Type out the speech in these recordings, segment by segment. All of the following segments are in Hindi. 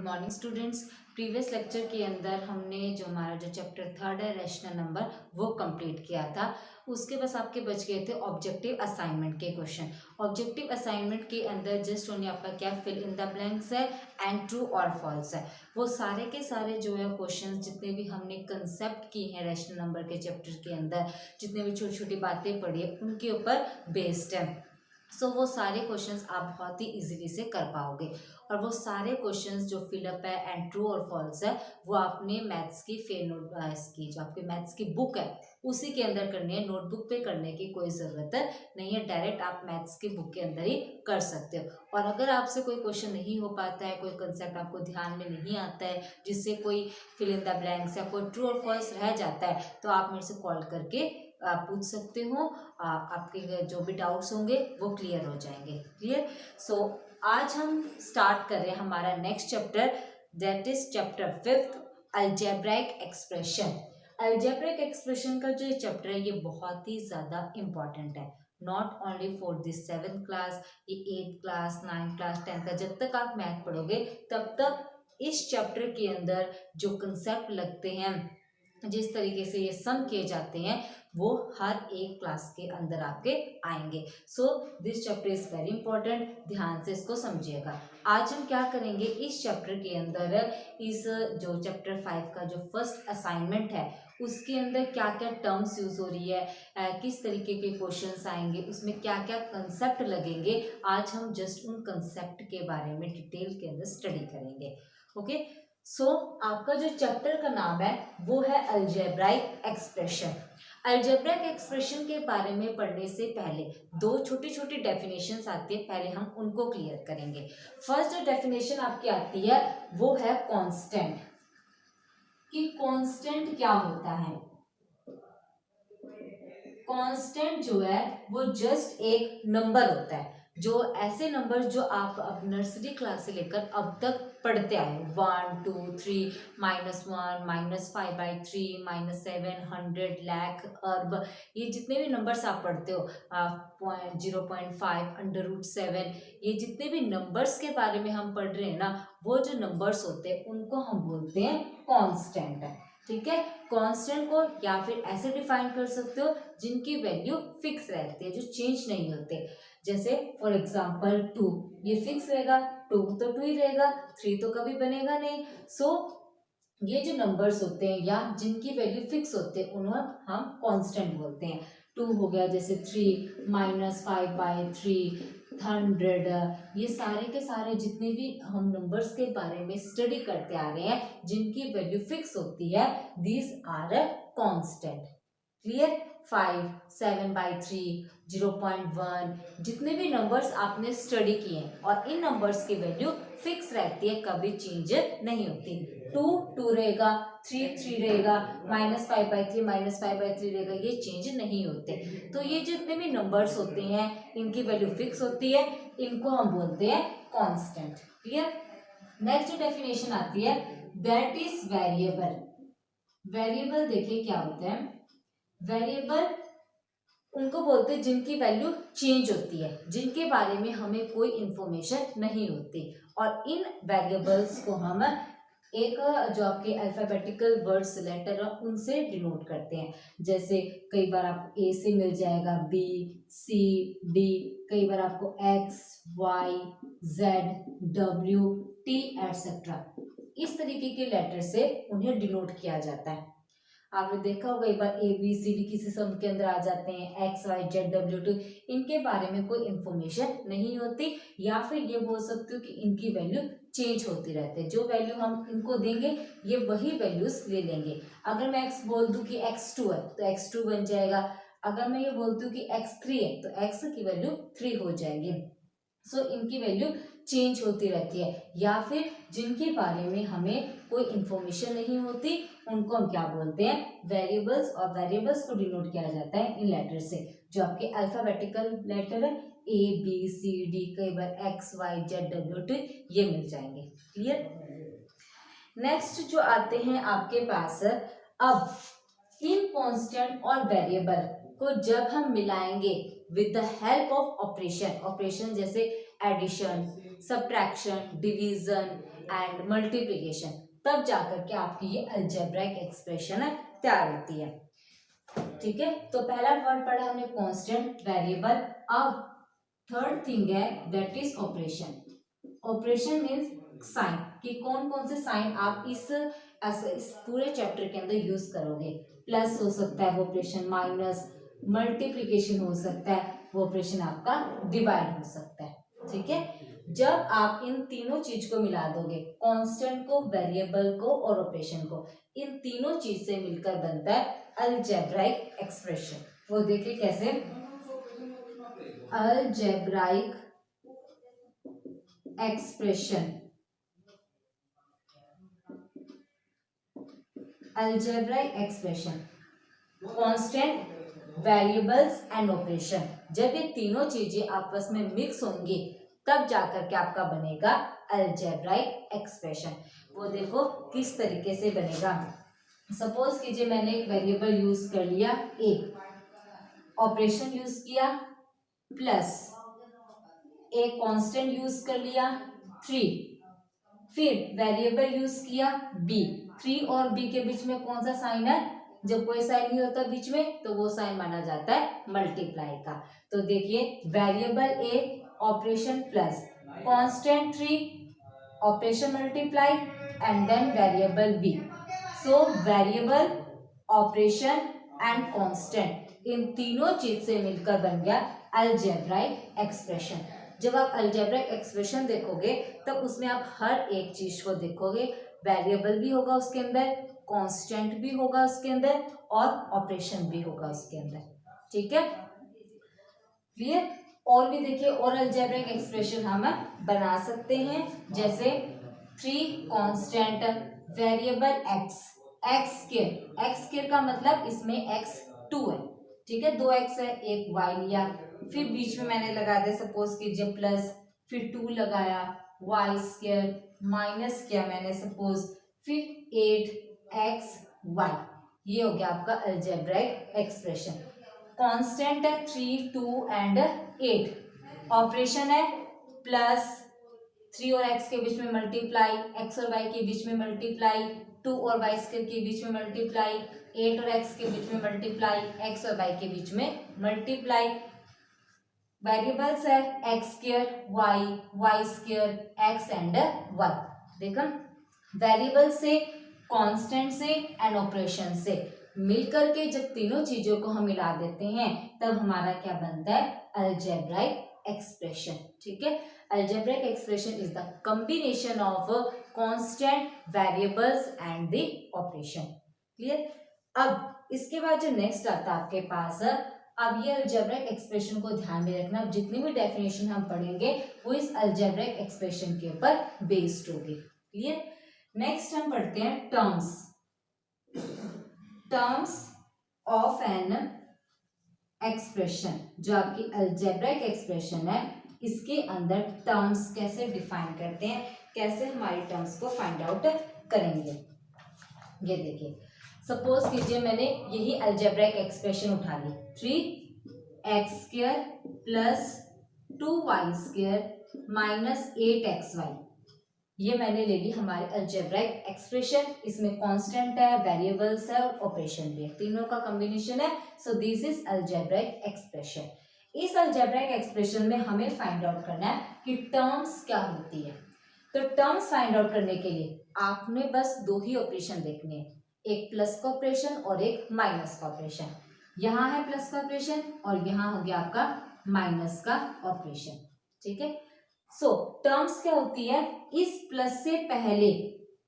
Good morning students. Previous lecture के अंदर हमने जो हमारा जो चैप्टर थर्ड है रैशनल नंबर वो कंप्लीट किया था। उसके बस आपके बच गए थे ऑब्जेक्टिव असाइनमेंट के क्वेश्चन। ऑब्जेक्टिव असाइनमेंट के अंदर जस्ट ओनली आपका क्या फिल इन द ब्लैंक्स है एंड ट्रू और फॉल्स है। वो सारे के सारे जो है क्वेश्चन जितने भी हमने कंसेप्ट किए हैं रैशनल नंबर के चैप्टर के अंदर, जितने भी छोटी छोटी बातें पढ़ी है उनके ऊपर बेस्ड है। वो सारे क्वेश्चंस आप बहुत ही इजीली से कर पाओगे। और वो सारे क्वेश्चंस जो फिलअप है एंड ट्रू और फॉल्स है वो आपने मैथ्स की फेयर नोट की जो आपकी मैथ्स की बुक है उसी के अंदर करनी है। नोटबुक पे करने की कोई ज़रूरत नहीं है, डायरेक्ट आप मैथ्स की बुक के अंदर ही कर सकते हो। और अगर आपसे कोई क्वेश्चन नहीं हो पाता है, कोई कंसेप्ट आपको ध्यान में नहीं आता है, जिससे कोई फिल इन द ब्लैंक्स या कोई ट्रू और फॉल्स रह जाता है, तो आप मेरे से कॉल करके पूछ सकते हो। आपके जो भी डाउट्स होंगे वो क्लियर हो जाएंगे। क्लियर। आज हम स्टार्ट कर रहे हैं हमारा next chapter, that is chapter 5 algebraic expression. Algebraic expression का जो चैप्टर है ये बहुत ही ज़्यादा इम्पॉर्टेंट है, not only for this 7th class, ये 8th class, 9th class, 10th का जब तक आप मैथ पढ़ोगे तब तक इस चैप्टर के अंदर जो कंसेप्ट लगते हैं, जिस तरीके से ये सम किए जाते हैं, वो हर एक क्लास के अंदर आपके आएंगे। This chapter is very important, ध्यान से इसको समझिएगा। आज हम क्या करेंगे इस चैप्टर के अंदर, इस जो चैप्टर 5 का जो फर्स्ट असाइनमेंट है उसके अंदर क्या क्या टर्म्स यूज हो रही है, किस तरीके के क्वेश्चंस आएंगे, उसमें क्या क्या कंसेप्ट लगेंगे, आज हम जस्ट उन कंसेप्ट के बारे में डिटेल के अंदर स्टडी करेंगे। ओके। आपका जो चैप्टर का नाम है वो है अलजेब्राइक एक्सप्रेशन। अलजेब्राइक एक्सप्रेशन के बारे में पढ़ने से पहले दो छोटी छोटी डेफिनेशंस आती है, पहले हम उनको क्लियर करेंगे। फर्स्ट जो डेफिनेशन आपकी आती है वो है कांस्टेंट, कि कांस्टेंट क्या होता है। कांस्टेंट जो है वो जस्ट एक नंबर होता है, जो ऐसे नंबर जो आप अब नर्सरी क्लास से लेकर अब तक पढ़ते आए, 1 2 3 -1 -5/3 -7 100 लाख अरब, ये जितने भी नंबर्स आप पढ़ते हो, 0.5 √7, ये जितने भी नंबर्स के बारे में हम पढ़ रहे हैं ना, वो जो नंबर्स होते हैं उनको हम बोलते हैं कांस्टेंट है। ठीक है। कांस्टेंट को या फिर ऐसे डिफाइन कर सकते हो जिनकी वैल्यू फिक्स रहती है, जो चेंज नहीं होते। जैसे फॉर एग्जांपल 2, ये फिक्स रहेगा, 2 तो 2 ही रहेगा, 3 तो कभी बनेगा नहीं। ये जो नंबर्स होते हैं या जिनकी वैल्यू फिक्स होते हैं उन्हें हम कांस्टेंट बोलते हैं। 2 हो गया, जैसे 3 -5/3 100, ये सारे के सारे जितने भी हम नंबर्स के बारे में स्टडी करते आ रहे हैं जिनकी वैल्यू फिक्स होती है, these are a constant. Clear. 5 7/3 0.1, जितने भी नंबर्स आपने स्टडी किए हैं और इन नंबर्स की वैल्यू फिक्स रहती है, कभी चेंज नहीं होती। 2 2 रहेगा, 3 3 रहेगा, -5/3 -5/3 रहेगा, ये चेंज नहीं होते। तो ये जितने भी नंबर्स होते हैं इनकी वैल्यू फिक्स होती है, इनको हम बोलते हैं कांस्टेंट। क्लियर। नेक्स्ट डेफिनेशन आती है दैट इज वेरिएबल। वेरिएबल देखिए क्या होते हैं, वेरिएबल उनको बोलते हैं जिनकी वैल्यू चेंज होती है, जिनके बारे में हमें कोई इंफॉर्मेशन नहीं होती। और इन वेरिएबल्स को हम एक जो आपके अल्फाबेटिकल वर्ड्स लेटर है उनसे डिनोट करते हैं। जैसे कई बार आपको ए से मिल जाएगा बी सी डी, कई बार आपको x Y Z W t etcetera, इस तरीके के लेटर से उन्हें डिनोट किया जाता है। आपने देखा होगा एक बार ए बी सी डी किसी सम के अंदर आ जाते हैं, एक्स वाई जेड डब्ल्यू टू, इनके बारे में कोई इंफॉर्मेशन नहीं होती, या फिर ये बोल सकते हो कि इनकी वैल्यू चेंज होती रहती है। जो वैल्यू हम इनको देंगे ये वही वैल्यूज ले लेंगे। अगर मैं एक्स बोल दूं कि x2 है तो x2 बन जाएगा, अगर मैं ये बोलती हूँ कि x3 है तो x की वैल्यू 3 हो जाएगी। इनकी वैल्यू चेंज होती रहती है, या फिर जिनके बारे में हमें कोई इंफॉर्मेशन नहीं होती उनको हम क्या बोलते हैं, वेरिएबल्स। और वेरिएबल्स को डिनोट किया जाता है इन लेटर से, जो आपके अल्फाबेटिकल लेटर है ए बी सी डी, कई बार X Y Z W T, ये मिल जाएंगे। क्लियर। नेक्स्ट जो आते हैं आपके पास, अब इन कांस्टेंट और वेरिएबल को जब हम मिलाएंगे with the help of operation, operation जैसे addition, subtraction, division, and multiplication, तब जाकर के आपकी ये अलजेब्राइक एक्सप्रेशन तैयार होती है। ठीक है, तो पहला वर्ड पढ़ा हमने कांस्टेंट, वेरिएबल। अब थर्ड थिंग है that is operation. Operation means sign, कि कौन कौन से साइन आप इस पूरे चैप्टर के अंदर यूज करोगे। प्लस हो सकता है वो ऑपरेशन, माइनस, मल्टीप्लिकेशन हो सकता है, वो ऑपरेशन आपका डिवाइड हो सकता है। ठीक है, जब आप इन तीनों चीज को मिला दोगे, कांस्टेंट को, वेरिएबल को और ऑपरेशन को, इन तीनों चीज से मिलकर बनता है अलजेब्राइक एक्सप्रेशन। वो देखिए कैसे, algebraic expression, algebraic expression, constant, variables and operation, जब ये तीनों चीजें आपस में मिक्स होंगी तब जाकर के आपका बनेगा अलजेब्राइक एक्सप्रेशन। वो देखो किस तरीके से बनेगा। सपोज कीजिए मैंने एक वेरिएबल यूज कर लिया a, ऑपरेशन यूज किया प्लस, एक कांस्टेंट यूज कर लिया 3, फिर वेरिएबल यूज किया b। 3 और b के बीच में कौन सा साइन है, जब कोई साइन नहीं होता बीच में तो वो साइन माना जाता है मल्टीप्लाई का। तो देखिए variable a, operation plus, constant 3, operation multiply and then variable b। So variable, operation and constant, इन तीनों चीज से मिलकर बन गया अलजेब्राइक एक्सप्रेशन। जब आप अलजेब्राइक एक्सप्रेशन देखोगे तब उसमें आप हर एक चीज को देखोगे, वेरिएबल भी होगा उसके अंदर, कांस्टेंट भी होगा उसके अंदर और ऑपरेशन भी होगा उसके अंदर। ठीक है, क्लियर। और भी देखिए और अलजेब्रिक एक्सप्रेशन हम बना सकते हैं, जैसे 3 constant, variable x, x square, x square का मतलब इसमें x 2 है। ठीक है, 2x है, एक y लिया, फिर बीच में मैंने लगा दिया सपोज कीजिए प्लस, फिर 2 लगाया, y स्क्वायर माइनस किया मैंने सपोज, फिर 8xy, ये हो गया आपका अलजेब्रिक एक्सप्रेशन। कांस्टेंट है 3, 2 एंड 8, ऑपरेशन है प्लस 3 और x के बीच में मल्टीप्लाई, x और y के बीच में मल्टीप्लाई, 2 और y स्क्वायर के बीच में मल्टीप्लाई, 8 और x के बीच में मल्टीप्लाई, x और y के बीच में मल्टीप्लाई। वेरिएबल्स है x square, y square, x and y। देखा, वेरिएबल से, कांस्टेंट से एंड ऑपरेशन से मिलकर के जब तीनों चीजों को हम मिला देते हैं तब हमारा क्या बनता है, अलजेब्राइक एक्सप्रेशन। ठीक है, algebraic expression is the combination of constant, variables and the operation. Clear. अब इसके बाद जो नेक्स्ट आता है आपके पास, अब ये अलजेब्राइक एक्सप्रेशन को ध्यान में रखना, जितनी भी डेफिनेशन हम पढ़ेंगे वो इस अलजेब्राइक एक्सप्रेशन के ऊपर बेस्ड होगी। क्लियर। नेक्स्ट हम पढ़ते हैं terms, terms of an expression. जो आपकी अलजेब्राइक एक्सप्रेशन है इसके अंदर टर्म्स कैसे डिफाइन करते हैं, कैसे हमारी टर्म्स को फाइंड आउट करेंगे। ये देखिए सपोज कीजिए मैंने यही अलजेब्राइक एक्सप्रेशन उठा ली, 3x square plus 2y square minus 8xy, ये मैंने ले ली हमारे अलजेब्राइक एक्सप्रेशन। इसमें कांस्टेंट है, वेरिएबल्स है और ऑपरेशन भी है, तीनों का कॉम्बिनेशन है। So this is algebraic expression. इस अलजेब्राइक एक्सप्रेशन में हमें फाइंड आउट करना है कि टर्म्स क्या होती है। तो टर्म्स फाइंड आउट करने के लिए आपने बस 2 ही ऑपरेशन देखने हैं, एक प्लस का ऑपरेशन और एक माइनस का ऑपरेशन। यहाँ है प्लस का ऑपरेशन और यहाँ हो गया आपका माइनस का ऑपरेशन। ठीक है, सो टर्म्स क्या होती है, इस प्लस से पहले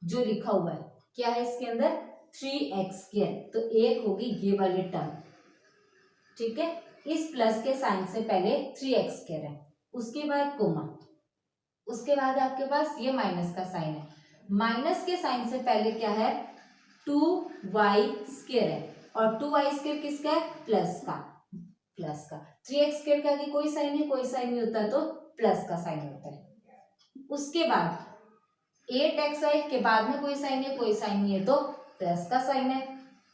जो लिखा हुआ है क्या है इसके अंदर, 3x स्क्वायर, तो एक होगी ये वाली टर्म। ठीक है, इस प्लस के साइन से पहले 3x स्क्वायर है, उसके बाद कोमा, उसके बाद आपके पास ये माइनस का साइन है, माइनस के साइन से पहले क्या है, 2y स्क्वायर है, और 2y स्क्वायर किसका है, प्लस का, प्लस का। 3x स्क्वायर के आगे कोई साइन है, कोई साइन नहीं होता तो प्लस का साइन होता है। उसके बाद 8xy के बाद में कोई साइन है, कोई साइन नहीं है तो प्लस का साइन है।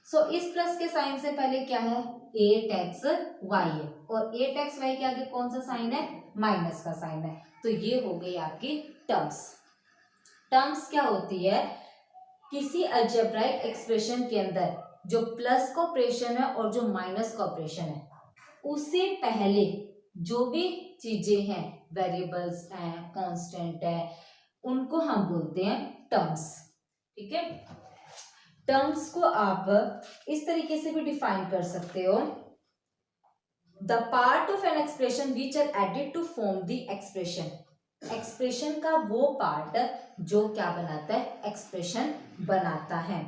सो इस प्लस के साइन से पहले क्या है, 8xy है, और 8xy के आगे कौन सा साइन है, माइनस का साइन है। तो ये हो गई आपकी टर्म्स। टर्म्स क्या होती है, किसी अलजेब्राइक एक्सप्रेशन के अंदर जो प्लस का ऑपरेशन है और जो माइनस का ऑपरेशन है, उससे पहले जो भी चीजें हैं, वेरिएबल्स हैं, कांस्टेंट है, उनको हम बोलते हैं टर्म्स। ठीक है, टर्म्स को आप इस तरीके से भी डिफाइन कर सकते हो, the part of an expression which are added to form the expression. Expression का वो पार्ट जो क्या बनाता है, एक्सप्रेशन बनाता है।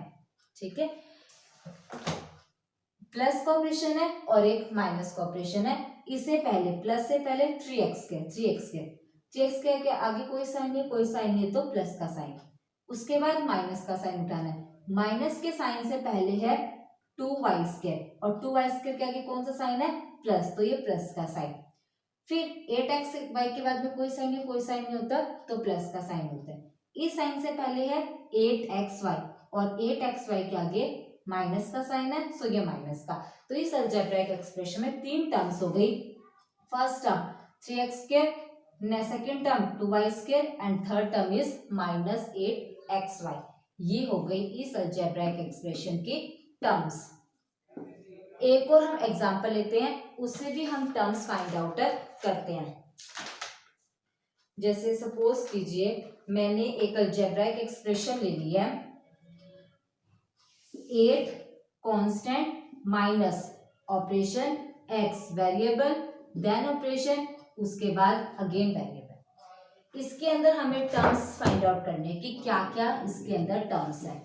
ठीक है, प्लस का ऑपरेशन है और एक माइनस का ऑपरेशन है। इससे पहले, प्लस से पहले 3x के आगे कोई साइन नहीं, कोई साइन नहीं है तो प्लस का साइन, उसके बाद माइनस का साइन उठाना है। माइनस के साइन से पहले है 2y² और 2y² के आगे कौन सा साइन है, प्लस, तो ये प्लस का साइन। फिर 8xy के बाद में कोई साइन नहीं, कोई साइन नहीं होता तो प्लस का साइन होता है। इस साइन से पहले है 8xy और 8xy के आगे माइनस का साइन है, सो ये माइनस का। तो इस अलजेब्राइक एक्सप्रेशन में 3 टर्म्स हो गई। First term 3x², second term 2y² and third term is -8xy। ये हो गई इस अलजेब्राइक एक्सप्रेशन की टर्म्स। एक और हम एग्जांपल लेते हैं, उससे भी हम टर्म्स फाइंड आउट करते हैं। जैसे सपोज कीजिए मैंने एक अलजेब्राइक एक्सप्रेशन ले ली है, 8 constant minus operation x variable, then operation, उसके बाद अगेन वेरिएबल। इसके अंदर हमें टर्म्स फाइंड आउट करने की, क्या क्या इसके अंदर टर्म्स है।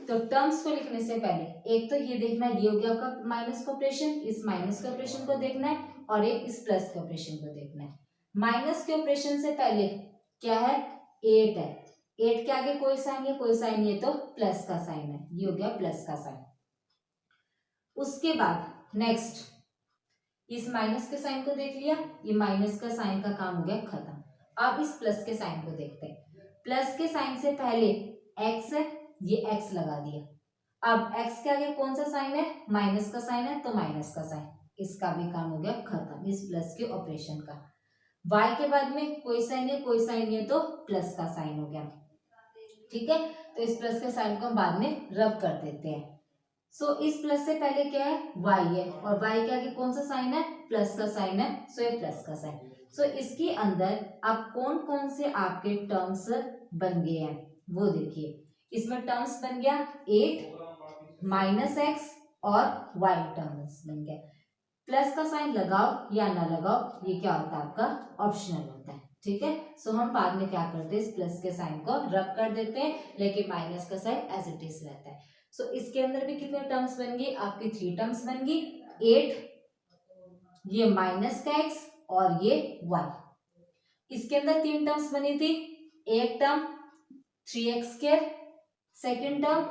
तो टर्म्स को लिखने से पहले एक तो ये देखना है, ये हो गया आपका माइनस का ऑपरेशन, इस माइनस के ऑपरेशन को देखना है, और एक इस प्लस के ऑपरेशन को देखना है। माइनस के ऑपरेशन से पहले क्या है, 8 है, 8 के आगे कोई साइन है, कोई साइन नहीं है तो प्लस का साइन है, ये हो गया प्लस का साइन। उसके बाद नेक्स्ट इस माइनस के साइन को देख लिया, ये माइनस का साइन का काम हो गया खत्म। अब इस प्लस के साइन को देखते हैं। प्लस के साइन से पहले x है, ये x लगा दिया। अब x के आगे कौन सा साइन है, माइनस का साइन है तो माइनस का साइन, इसका भी काम हो गया खत्म इस प्लस के ऑपरेशन का। y के बाद में कोई साइन है, कोई साइन नहीं है तो प्लस का साइन हो गया। ठीक है, तो इस प्लस के साइन को हम बाद में रब कर देते हैं। सो इस प्लस से पहले क्या है, y है, और y के आगे कौन सा साइन है, प्लस का साइन है, सो ये प्लस का साइन। सो इसके अंदर अब कौन कौन से आपके टर्म्स बन गए हैं वो देखिए। इसमें टर्म्स बन गया 8 -x और y टर्म्स बन गया। प्लस का साइन लगाओ या ना लगाओ ये क्या होता है आपका ऑप्शनल होता है। ठीक है, सो हम बाद में क्या करते हैं, इस प्लस के साइन को रब कर देते हैं, लेकिन माइनस का साइन एज इट इज रहता है। सो इसके अंदर भी कितने टर्म्स बन गई, आपकी 3 टर्म्स बन गई, 8, ये माइनस का x और ये y। इसके अंदर 3 टर्म्स बनी थी, एक term 3x², second term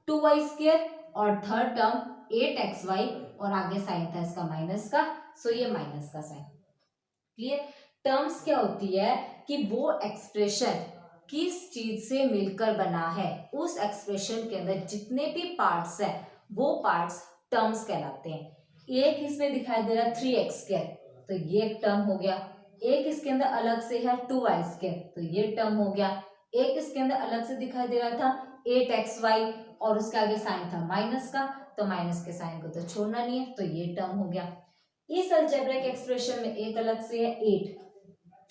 2y² और थर्ड टर्म 8xy, और आगे साइन था इसका माइनस का, सो ये माइनस का साइन। क्लियर। टर्म्स क्या होती है कि वो एक्सप्रेशन किस चीज से मिलकर बना है, उस एक्सप्रेशन के अंदर जितने भी पार्ट्स हैं वो पार्ट्स टर्म्स कहलाते हैं। एक इसमें दिखाई दे रहा है 3x² तो ये एक टर्म हो गया, एक इसके अंदर अलग से है 2y² तो ये टर्म हो गया, एक इसके अंदर अलग से दिखाई दे रहा था 8xy और उसके आगे साइन था माइनस का, तो माइनस के साइन को तो छोड़ना नहीं है, तो ये टर्म हो गया। इस अलजेब्रिक एक्सप्रेशन में एक अलग से है 8,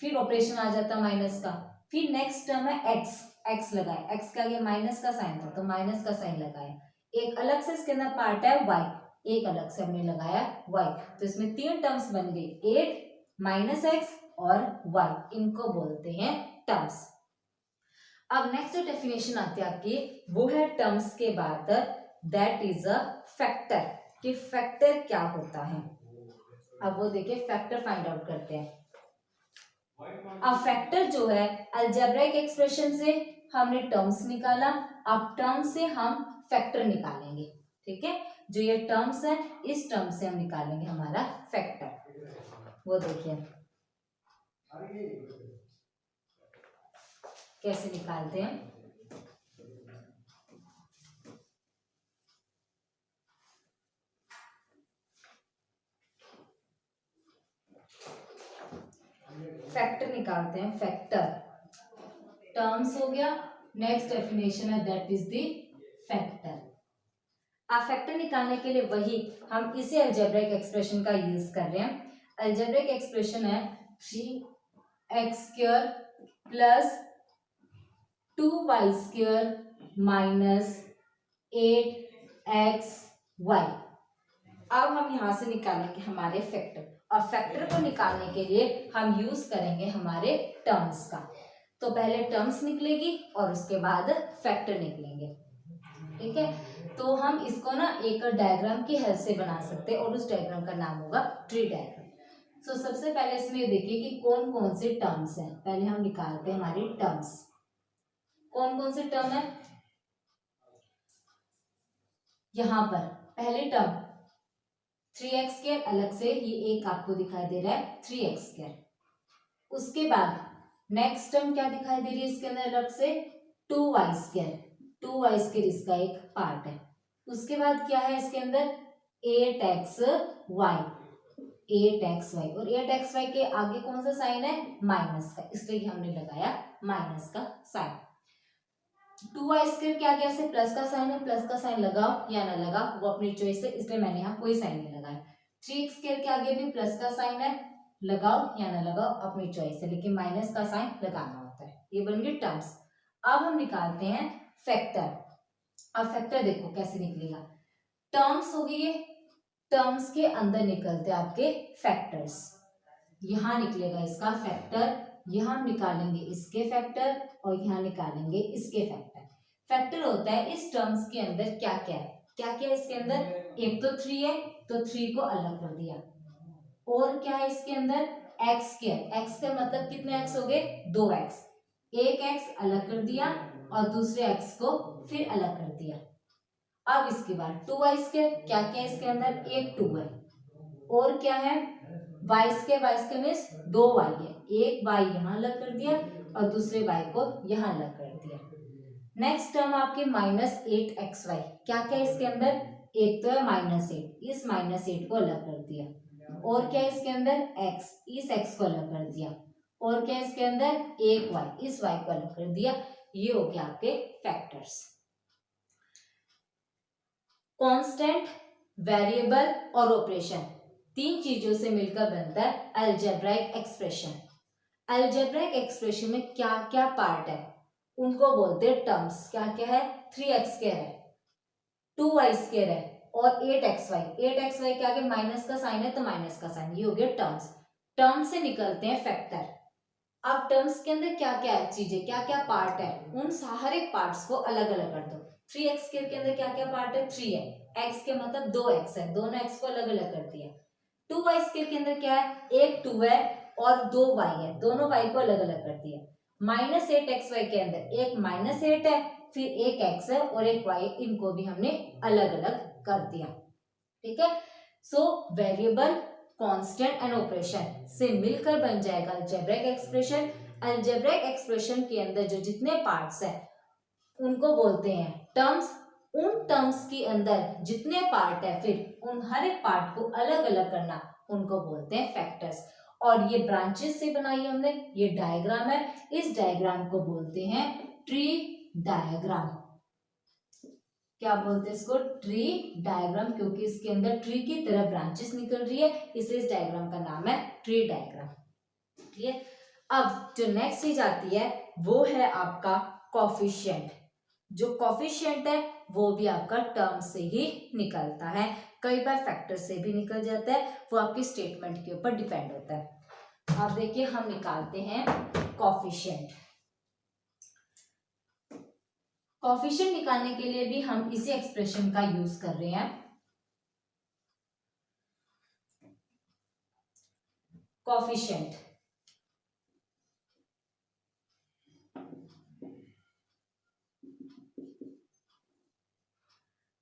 फिर ऑपरेशन आ जाता माइनस का, फिर नेक्स्ट टर्म है x लगाया, x के आगे माइनस का साइन था तो माइनस का साइन लगाया, एक अलग से इसके अंदर पार्ट है y, एक अलग से हमने लगाया y, तो इसमें 3 टर्म्स बन गई, 8 -x और y, इनको बोलते हैं टर्म्स। अब नेक्स्ट जो डेफिनेशन आती है आपकी वो है टर्म्स के बाद दैट इज अ फैक्टर, कि फैक्टर क्या होता है। अब वो देखिए फैक्टर फाइंड आउट करते हैं। अब फैक्टर जो है अलजेब्रिक एक्सप्रेशन से हमने टर्म्स निकाला, अब टर्म से हम फैक्टर निकालेंगे। ठीक है, जो ये टर्म्स है इस टर्म से हम निकालेंगे हमारा फैक्टर। वो देखिए कैसे निकालते हैं। फैक्टर निकालते हैं, फैक्टर टर्म्स हो गया। नेक्स्ट डेफिनेशन है दैट इज द फैक्टर। अब फैक्टर निकालने के लिए वही हम इसी अलजेब्रिक एक्सप्रेशन का यूज कर रहे हैं। अलजेब्रिक एक्सप्रेशन है 3x² plus 2y² minus 8xy। अब हम यहां से निकालेंगे हमारे फैक्टर, और फैक्टर को निकालने के लिए हम यूज करेंगे हमारे टर्म्स का। तो पहले टर्म्स निकलेगी और उसके बाद फैक्टर निकलेंगे। ठीक है, तो हम इसको ना एक डायग्राम की हेल्प से बना सकते हैं और उस डायग्राम का नाम होगा ट्री डायग्राम। सो सबसे पहले इसमें देखिए कि कौन कौन से टर्म्स हैं। पहले हम निकालते हैं हमारी टर्म्स। कौन कौन से टर्म है? यहां पर पहली टर्म 3x² अलग से, ये एक आपको दिखाई दे रहा है 3x²। उसके बाद नेक्स्ट टर्म क्या दिखाई दे रही है इसके अंदर अलग से? 2y²। 2y² इसका एक पार्ट है। उसके बाद क्या है इसके अंदर? 8xy। 8xy, और 8xy के आगे कौन सा साइन है? माइनस का, इसलिए हमने लगाया माइनस का साइन। 2y² के आगे ऐसे प्लस का साइन है, प्लस का साइन लगाओ या ना लगाओ वो अपनी चॉइस है, इसलिए मैंने यहाँ कोई साइन नहीं लगाया। 3x² के आगे भी प्लस का साइन है, लगाओ या ना लगाओ अपनी चॉइस है, लेकिन माइनस का साइन लगाना होता है। ये बन गई टर्म्स। अब हम निकालते हैं फैक्टर। अब फैक्टर देखो कैसे निकलेगा। टर्म्स हो गई ये, टर्म्स के अंदर निकलते हैं आपके फैक्टर्स। यहाँ निकलेगा इसका फैक्टर, यहाँ हम निकालेंगे इसके फैक्टर और यहाँ निकालेंगे इसके फैक्टर। फैक्टर होता है इस टर्म्स के अंदर क्या क्या है, क्या क्या है इसके अंदर? एक तो 3 है, तो 3 को अलग कर दिया। और क्या है इसके अंदर? x²। x का मतलब कितने x हो गए? 2x। एक x अलग कर दिया और दूसरे x को फिर अलग कर दिया। अब इसके बाद 2y², क्या क्या है इसके अंदर? एक 2 है, और क्या है? y² मीन्स 2y है, एक y यहाँ अलग कर दिया और दूसरे y को यहाँ अलग कर दिया। नेक्स्ट टर्म आपके -8xy, क्या क्या है इसके अंदर? एक तो है -8, इस -8 को अलग कर दिया। और क्या है इसके अंदर? x, इस x को अलग कर दिया। और क्या है इसके अंदर? एक y, इस y को अलग कर दिया। ये हो गया आपके फैक्टर्स। कांस्टेंट, वेरिएबल और ऑपरेशन, तीन चीजों से मिलकर बनता है अलजेब्राइक एक्सप्रेशन। अलजेब्राइक एक्सप्रेशन में क्या क्या पार्ट है उनको बोलते हैं टर्म्स। क्या क्या है? 3x² है, 2y² है और 8xy। 8xy के आगे माइनस का साइन है तो माइनस का साइन, ये हो गया टर्म्स। टर्म से निकलते हैं फैक्टर। अब टर्म्स के अंदर क्या क्या है चीजें, क्या क्या पार्ट है, उन हर एक पार्ट्स को अलग अलग कर दो। 3x² के अंदर क्या क्या पार्ट है? 3 है, x के मतलब 2x है, दोनों x को अलग अलग कर दिया। 2y² के अंदर क्या है? एक 2 है और 2y है, दोनों y को अलग अलग कर दिया। -8xy के अंदर एक -8 है, फिर एक x है और एक y, इनको भी हमने अलग अलग कर दिया। ठीक है, so variable, constant and operation से मिलकर बन जाएगा अलजेब्रिक एक्सप्रेशन। अलजेब्रिक एक्सप्रेशन के अंदर जो जितने पार्ट्स हैं उनको बोलते हैं टर्म्स। उन टर्म्स के अंदर जितने पार्ट है फिर उन हर एक पार्ट को अलग अलग करना, उनको बोलते हैं फैक्टर्स। और ये ब्रांचेस से बनाई हमने, ये डायग्राम है, इस डायग्राम को बोलते हैं ट्री डायग्राम। क्या बोलते हैं इसको? ट्री डायग्राम, क्योंकि इसके अंदर ट्री की तरह ब्रांचेस निकल रही है, इसलिए इस डायग्राम का नाम है ट्री डायग्राम। ठीक है, अब जो नेक्स्ट चीज आती है वो है आपका कोफिशिएंट। जो कोफिशिएंट है वो भी आपका टर्म से ही निकलता है, कई बार फैक्टर से भी निकल जाता है, वो आपकी स्टेटमेंट के ऊपर डिपेंड होता है। अब देखिए हम निकालते हैं कोफिशिएंट। कोफिशिएंट निकालने के लिए भी हम इसी एक्सप्रेशन का यूज कर रहे हैं। Coefficient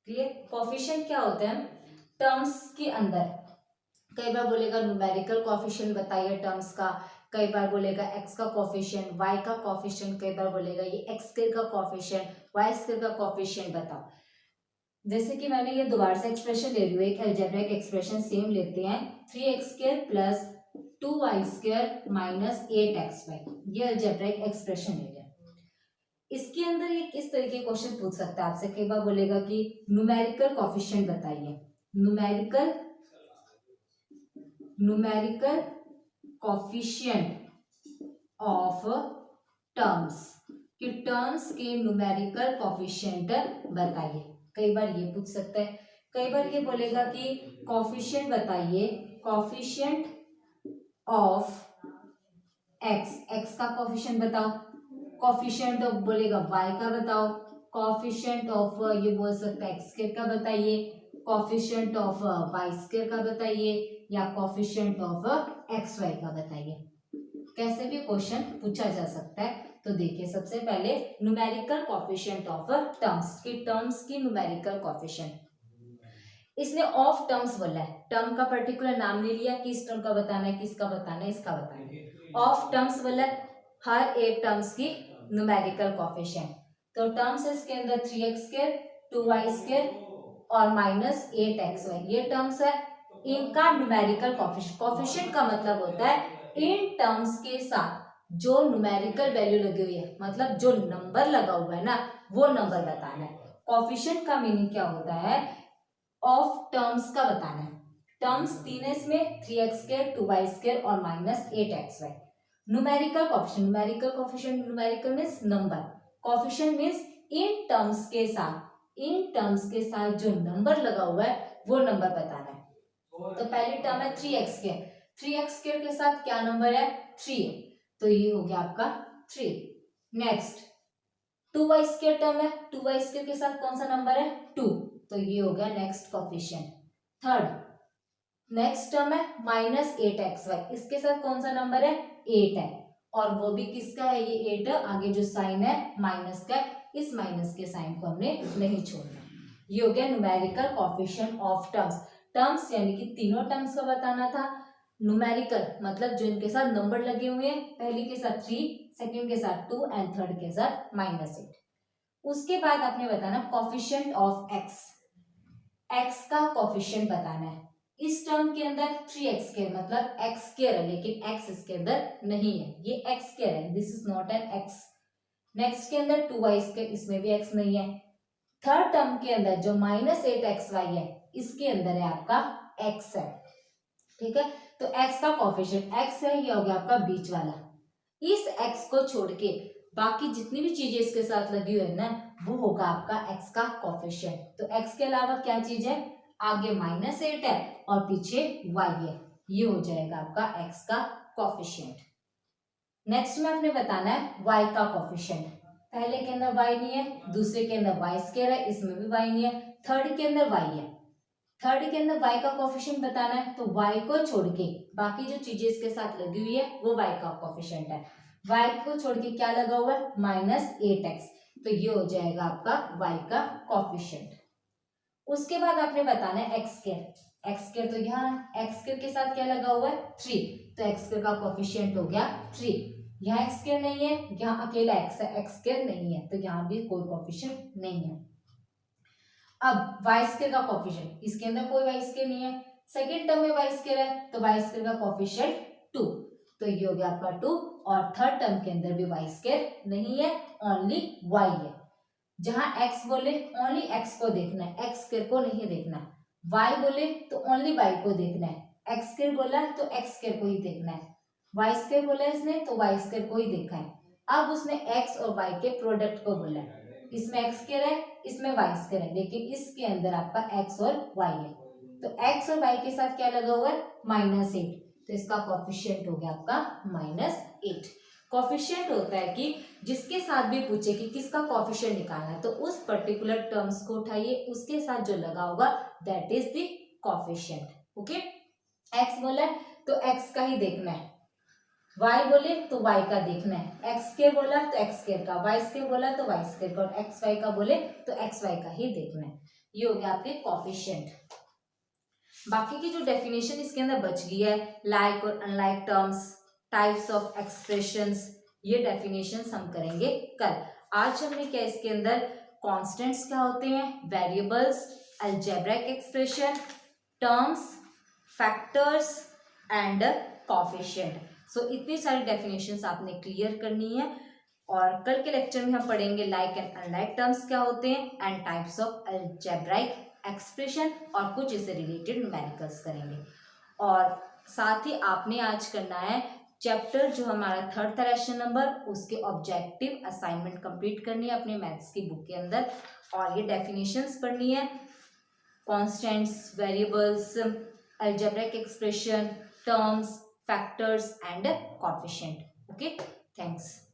clear? कोफिशिएंट क्या होते हैं? टर्म्स के अंदर कई बार बोलेगा न्यूमेरिकल कोफिशिएंट बताइए टर्म्स का, कई बार बोलेगा x का कोफिशिएंट, y का कोफिशिएंट, कई बार बोलेगा ये x² का कोफिशिएंट, y² का कोफिशिएंट बताओ। जैसे कि मैंने ये दोबारा से एक्सप्रेशन ले रही हूँ, एक अलजेब्रिक एक्सप्रेशन सेम लेते हैं, 3x² plus 2y² minus 8xy, ये अलजेब्रिक एक्सप्रेशन ले लिया। इसके अंदर ये किस तरीके के क्वेश्चन पूछ सकता है आपसे, कई बार बोलेगा कि न्यूमेरिकल कोफिशिएंट बताइए, न्यूमेरिकल कोफिशिएंट ऑफ टर्म्स, कि टर्म्स के न्यूमेरिकल कोफिशिएंट बताइए। कई बार ये पूछ सकता है, कई बार ये बोलेगा कि कोफिशिएंट बताइए, कोफिशिएंट ऑफ एक्स, एक्स का कोफिशिएंट बताओ, कोफिशिएंट ऑफ बोलेगा वाई का बताओ, कोफिशिएंट ऑफ ये बोल सकता है एक्स स्क्वायर का बताइए, कोफिशिएंट ऑफ वाई स्क्वायर का बताइए, या कोफिशिएंट ऑफ एक्स वाई का बताइए। कैसे भी क्वेश्चन पूछा जा सकता है। तो देखिए सबसे पहले न्यूमेरिकल कोफिशिएंट ऑफ टर्म्स, की टर्म्स की न्यूमेरिकल कोफिशिएंट, इसने ऑफ टर्म्स बोला है, टर्म का पर्टिकुलर नाम नहीं लिया, किस टर्म का बताना है, किसका बताना है, इसका बताना है। ऑफ टर्म्स बोला है, हर एक टर्म्स की न्यूमेरिकल कोफिशिएंट। तो टर्म्स इसके अंदर 3x², 2y² और -8xy, ये टर्म्स है, इनका न्यूमेरिकल कोफिशिएंट, कोफिशिएंट का मतलब होता है इन टर्म्स के साथ जो न्यूमेरिकल वैल्यू लगी हुई है, मतलब जो नंबर लगा हुआ है ना, वो नंबर बताना है। कोफिशिएंट का मीनिंग क्या होता है, ऑफ टर्म्स का बताना है। टर्म्स 3 है इसमें, 3x² 2y² और -8xy। Numerical coefficient, numerical coefficient, numerical means number, coefficient means in terms के साथ, इन टर्म्स के साथ जो नंबर लगा हुआ है वो नंबर बताना है। तो पहली टर्म है 3x², 3x² के साथ क्या नंबर है, 3 है, तो ये हो गया आपका 3। नेक्स्ट 2y² टर्म है, 2y² के साथ कौन सा नंबर है, 2, तो ये हो गया next coefficient. Third next term है -8xy, इसके साथ कौन सा नंबर है, 8 है, और वो भी किसका है, ये 8 है, आगे जो साइन है माइनस का, इस माइनस के साइन को हमने नहीं छोड़ना। ये हो गया numerical coefficient of terms, terms यानी कि तीनों टर्म्स का बताना था। न्यूमेरिकल मतलब जो इनके साथ नंबर लगे हुए हैं, पहली के साथ 3, सेकंड के साथ 2 एंड थर्ड के साथ -8। उसके बाद आपने बताना कोफिशिएंट ऑफ एक्स, एक्स का कोफिशिएंट बताना है। इस टर्म के अंदर 3x² मतलब x² है, लेकिन x इसके अंदर नहीं है, ये x² है, this is not an x। Next के अंदर 2y², इसमें भी x नहीं है। थर्ड टर्म के अंदर जो -8xy है, इसके अंदर है आपका x है, ठीक है। तो x का कोफिशिएंट x है, ये हो गया आपका बीच वाला। इस x को छोड़ के बाकी जितनी भी चीजें इसके साथ लगी हुई है ना, वो होगा आपका x का कोफिशिएंट। तो x के अलावा क्या चीज है, आगे -8 है और पीछे y है, ये हो जाएगा आपका x का कोफिशिएंट। नेक्स्ट में आपने बताना है y का कोफिशिएंट। पहले के अंदर y नहीं है, दूसरे के अंदर y² है, इसमें भी y नहीं है, थर्ड के अंदर y है, थर्ड के अंदर y का कोफिशिएंट बताना है। तो y को छोड़ के बाकी जो चीजें इसके साथ लगी हुई है वो y का कोफिशिएंट है। y को छोड़ के क्या लगा हुआ है, -8x, तो ये हो जाएगा आपका y का कोफिशिएंट। उसके बाद आपने बताना है x² तो यहाँ x² के साथ क्या लगा हुआ है, 3, तो x² का कोफिशिएंट हो गया 3। यहाँ x² नहीं है, यहाँ अकेला x है, x² नहीं है, तो यहाँ भी कोई कोफिशिएंट नहीं है। अब y² का कोफिशिएंट, इसके अंदर कोई y² नहीं है, सेकेंड टर्म में y² है, तो y² का कोफिशिएंट 2, तो ये हो गया आपका 2, और थर्ड टर्म के अंदर भी y² नहीं है, ओनली y है। जहां x बोले ओनली x को देखना है, x² को नहीं देखना है, y बोले तो ओनली y को देखना है, x² बोला तो x² को ही देखना है, y² बोला इसने तो y² को ही देखा है। अब उसने x और y के प्रोडक्ट को बोला है, इसमें x² है, इसमें y² है, लेकिन इसके अंदर आपका x और y है, तो x और y के साथ क्या लगा हुआ है, -8, तो इसका कोफिशिएंट हो गया आपका -8। कोफिशिएंट होता है कि जिसके साथ भी पूछे कि किसका कोफिशिएंट निकालना है, तो उस पर्टिकुलर टर्म्स को उठाइए, उसके साथ जो लगा होगा that is the coefficient. Okay, x बोला है तो x का ही देखना है, y बोले तो y का देखना है, x² बोला तो x² का, y² बोला तो y² का, और xy का बोले तो xy का ही देखना है। ये हो गया आपके कोफिशिएंट। बाकी की जो डेफिनेशन इसके अंदर बच गई है, लाइक और unlike terms, types of expressions, ये डेफिनेशंस हम करेंगे कल। आज हमने क्या इसके अंदर कॉन्स्टेंट्स क्या होते हैं, variables, algebraic expression, terms, factors and coefficient, so इतनी सारी डेफिनेशंस आपने क्लियर करनी है। और कल के लेक्चर में हम पढ़ेंगे लाइक एंड अनलाइक टर्म्स क्या होते हैं and types of algebraic expression और कुछ इससे रिलेटेड न्यूमेरिकल्स करेंगे। और साथ ही आपने आज करना है चैप्टर जो हमारा थर्ड था लेसन नंबर, उसके ऑब्जेक्टिव असाइनमेंट कंप्लीट करनी है अपने मैथ्स की बुक के अंदर, और ये डेफिनेशंस पढ़नी है, constants, variables, algebraic expression, terms, factors and coefficient. Okay, thanks.